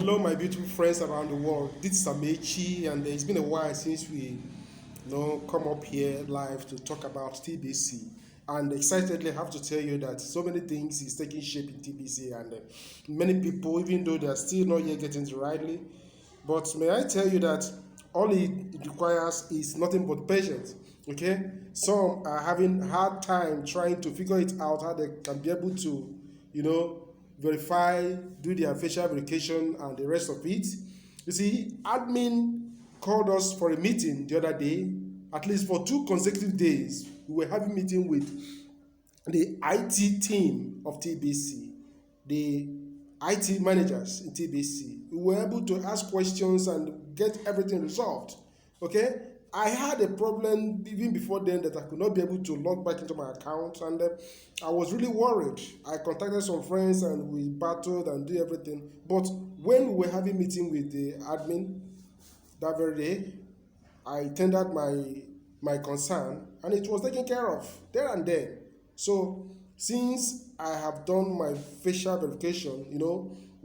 Hello, my beautiful friends around the world. This is Amechi, and it's been a while since we, come up here live to talk about TBC. And excitedly have to tell you that so many things is taking shape in TBC, and many people, even though they are still not yet getting it rightly, but may I tell you that all it requires is nothing but patience. Okay, some are having hard time trying to figure it out how they can be able to, you know, verify, do their facial verification and the rest of it. You see, admin called us for a meeting the other day. At least for 2 consecutive days, we were having meeting with the IT team of TBC, the IT managers in TBC. We were able to ask questions and get everything resolved. Okay, I had a problem even before then that I could not be able to log back into my account, and I was really worried. I contacted some friends and we battled and did everything. But when we were having meeting with the admin that very day, I tendered my concern, and it was taken care of there and then. So since I have done my facial verification,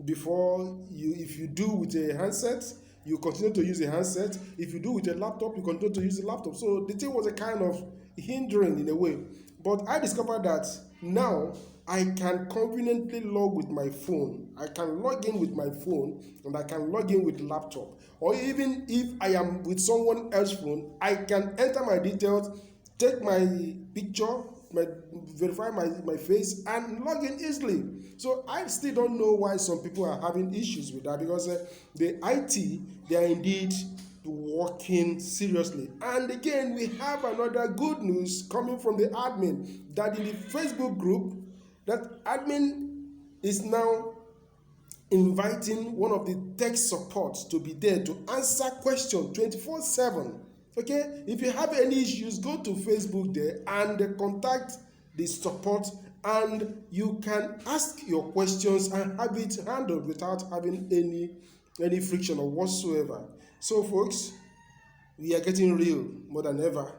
before you, if you do with a handset, you continue to use a handset. If you do with a laptop, you continue to use a laptop. So the thing was a kind of hindering in a way. But I discovered that now I can conveniently log with my phone. I can log in with my phone, and I can log in with laptop. Or even if I am with someone else's phone, I can enter my details, take my picture, verify my face, and log in easily. So I still don't know why some people are having issues with that, because the IT, they are indeed working seriously. And again, we have another good news coming from the admin, that in the Facebook group, that admin is now inviting one of the tech supports to be there to answer questions 24/7. Okay, if you have any issues, go to Facebook there and contact the support, and you can ask your questions and have it handled without having any friction or whatsoever. So folks, we are getting real more than ever,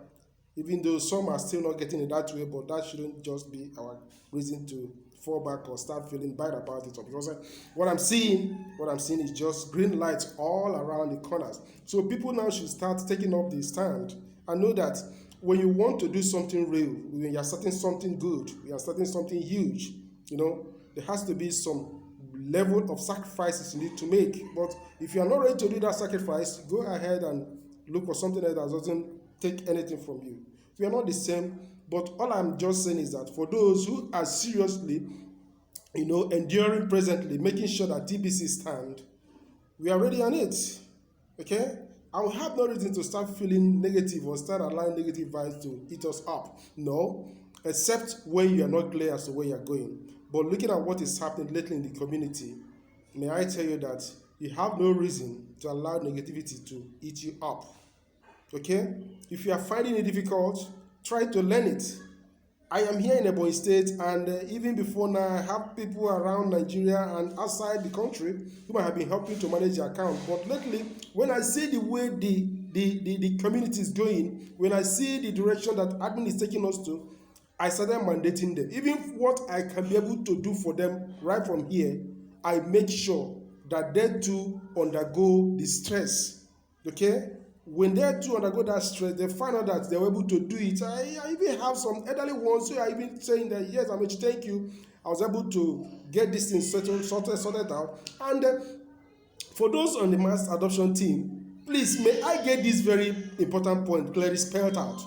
even though some are still not getting it that way, but that shouldn't just be our reason to fall back or start feeling bad about it. Because what I'm seeing is just green lights all around the corners. So people now should start taking up the stand and know that when you want to do something real, when you are starting something good, you are starting something huge, there has to be some level of sacrifices you need to make. But if you are not ready to do that sacrifice, go ahead and look for something else that doesn't take anything from you. We are not the same, but all I'm just saying is that for those who are seriously, enduring presently, making sure that TBC stand, we are ready on it. Okay? I will have no reason to start feeling negative or start allowing negative vibes to eat us up. No, except when you are not clear as to where you are going. But looking at what is happening lately in the community, may I tell you that you have no reason to allow negativity to eat you up. Okay? If you are finding it difficult, try to learn it. I am here in Ebonyi State, and even before now, I have people around Nigeria and outside the country who have been helping to manage their account. But lately, when I see the way the community is going, when I see the direction that admin is taking us to, I started mandating them. Even what I can be able to do for them right from here, I make sure that they too undergo the stress. Okay? When they too undergo that stress, they find out that they were able to do it. I even have some elderly ones who are even saying that, yes, I'm thank you. I was able to get this thing sorted out. And for those on the mass adoption team, please, may I get this very important point clearly spelled out.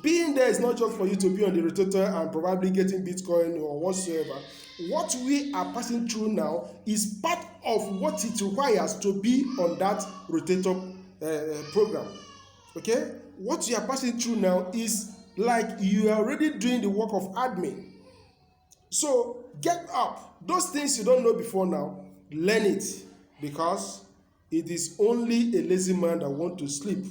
Being there is not just for you to be on the rotator and probably getting Bitcoin or whatsoever. What we are passing through now is part of what it requires to be on that rotator program. Okay, what you are passing through now is like you are already doing the work of admin. So get up. Those things you don't know before now, learn it, because it is only a lazy man that wants to sleep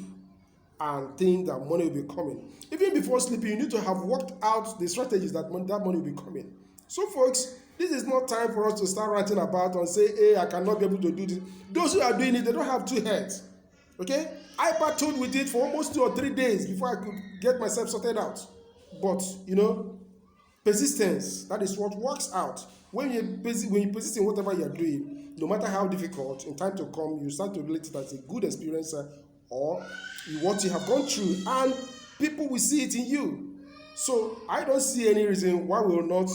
and think that money will be coming. Even before sleeping, you need to have worked out the strategies that money will be coming. So folks, this is not time for us to start ranting about and say, hey, I cannot be able to do this. Those who are doing it, they don't have two heads. Okay, I battled with it for almost 2 or 3 days before I could get myself sorted out. But persistence, that is what works out. When you persist in whatever you are doing, no matter how difficult, in time to come, you start to relate it as a good experience or what you have gone through, and people will see it in you. So I don't see any reason why we will not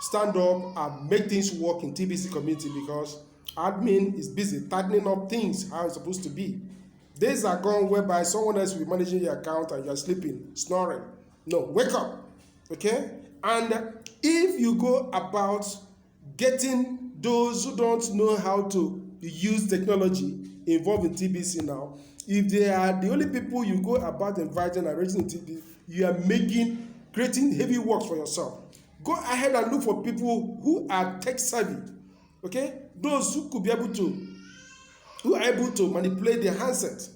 stand up and make things work in TBC community, because admin is busy tightening up things how it's supposed to be. Days are gone whereby someone else will be managing your account and you're sleeping, snoring. No, wake up, okay? And if you go about getting those who don't know how to use technology involved in TBC now, if they are the only people you go about inviting and raising TBC, you are creating heavy work for yourself. Go ahead and look for people who are tech savvy, okay? Those who could be able to, who are able to manipulate the handset.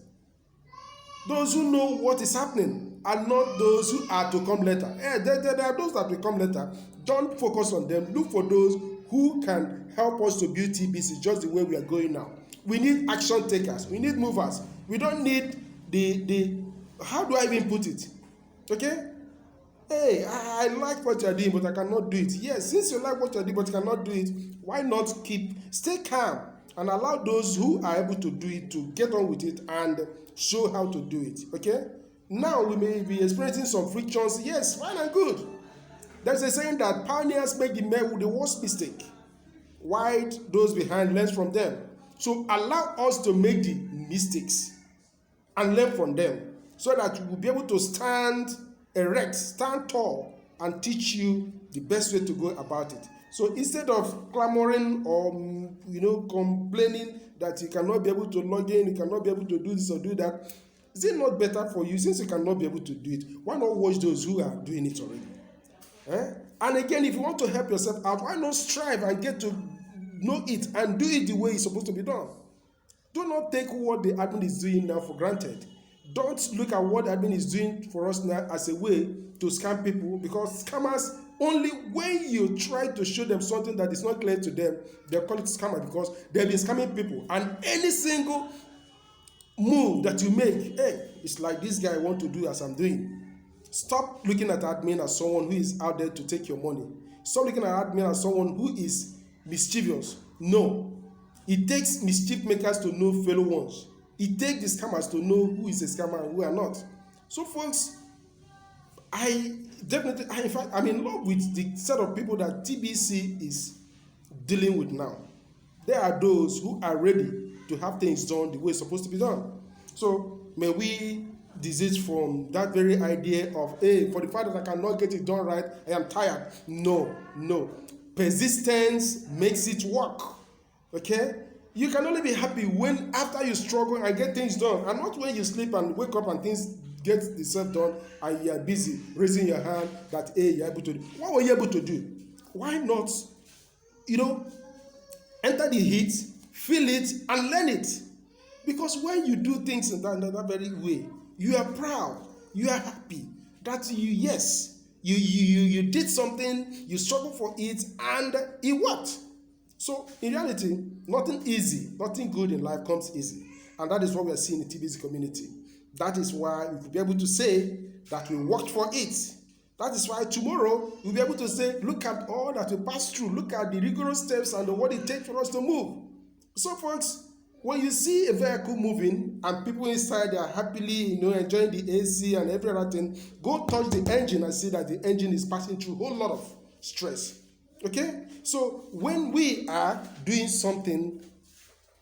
Those who know what is happening, and not those who are to come later. There are those that will come later. Don't focus on them. Look for those who can help us to build TBC just the way we are going now. We need action takers. We need movers. We don't need the how do I even put it? Okay? Hey, I like what you're doing, but I cannot do it. Yes, since you like what you're doing, but you cannot do it, why not stay calm and allow those who are able to do it to get on with it and show how to do it, okay? Now we may be experiencing some frictions. Yes, fine and good. There's a saying that pioneers make the worst mistake, while those behind learn from them. So allow us to make the mistakes and learn from them, so that we will be able to stand erect, stand tall, and teach you the best way to go about it. So instead of clamoring or complaining that you cannot be able to log in, you cannot be able to do this or do that, is it not better for you, since you cannot be able to do it, why not watch those who are doing it already? And again, if you want to help yourself out, why not strive and get to know it and do it the way it's supposed to be done? Do not take what the admin is doing now for granted. Don't look at what the admin is doing for us now as a way to scam people, because scammers, only when you try to show them something that is not clear to them, they'll call it scammer, because they've been scamming people. And any single move that you make, hey, it's like this guy want to do as I'm doing. Stop looking at admin as someone who is out there to take your money. Stop looking at admin as someone who is mischievous. No. It takes mischief makers to know fellow ones. It takes the scammers to know who is a scammer and who are not. So folks, I'm in love with the set of people that TBC is dealing with now. There are those who are ready to have things done the way it's supposed to be done. So may we desist from that very idea of, hey, for the fact that I cannot get it done right, I am tired. No. Persistence makes it work. Okay? You can only be happy when after you struggle and get things done, and not when you sleep and wake up and things get themselves done and you are busy raising your hand that, hey, you're able to do. What were you able to do? Why not, enter the heat, feel it, and learn it? Because when you do things in that very way, you are proud, you are happy that you did something, you struggled for it, and it worked. So in reality, nothing good in life comes easy. And that is what we are seeing in the TBC community. That is why we could be able to say that we worked for it. That is why tomorrow we'll be able to say, look at all that we passed through, look at the rigorous steps and what it takes for us to move. So folks, when you see a vehicle moving and people inside are happily, enjoying the AC and every other thing, go touch the engine and see that the engine is passing through a whole lot of stress. Okay? So when we are doing something,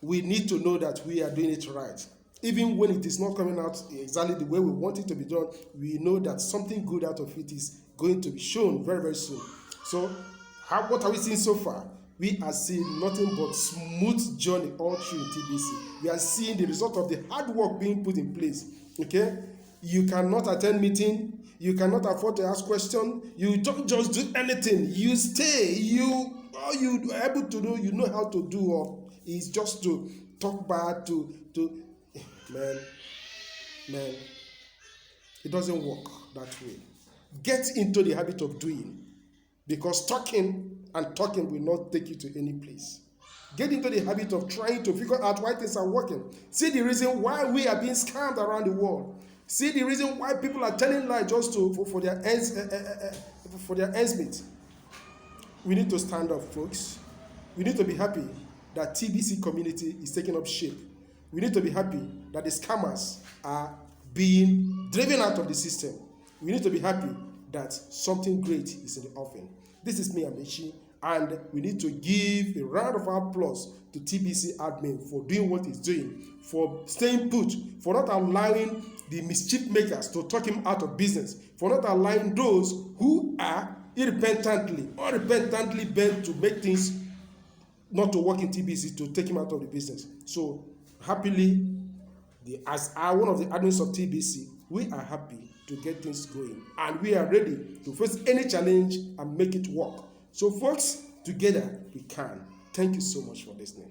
we need to know that we are doing it right. Even when it is not coming out exactly the way we want it to be done, we know that something good out of it is going to be shown very, very soon. So what are we seeing so far? We are seeing nothing but smooth journey all through TBC. We are seeing the result of the hard work being put in place. Okay? You cannot attend meeting. You cannot afford to ask questions. You don't just do anything. You stay. All you are able to do, you know how to do, or is just to talk bad man. It doesn't work that way. Get into the habit of doing, because talking will not take you to any place. Get into the habit of trying to figure out why things are working. See the reason why we are being scammed around the world. See the reason why people are telling lies just for their ends meet. We need to stand up, folks. We need to be happy. that TBC community is taking up shape. We need to be happy that the scammers are being driven out of the system. We need to be happy that something great is in the offing. This is me, Amechi, and we need to give a round of applause to TBC admin for doing what he's doing, for staying put, for not allowing the mischief makers to talk him out of business, for not allowing those who are unrepentantly bent to make things not to work in TBC to take him out of the business. So happily, as one of the admins of TBC, we are happy to get things going, and we are ready to face any challenge and make it work. So folks, together we can. Thank you so much for listening.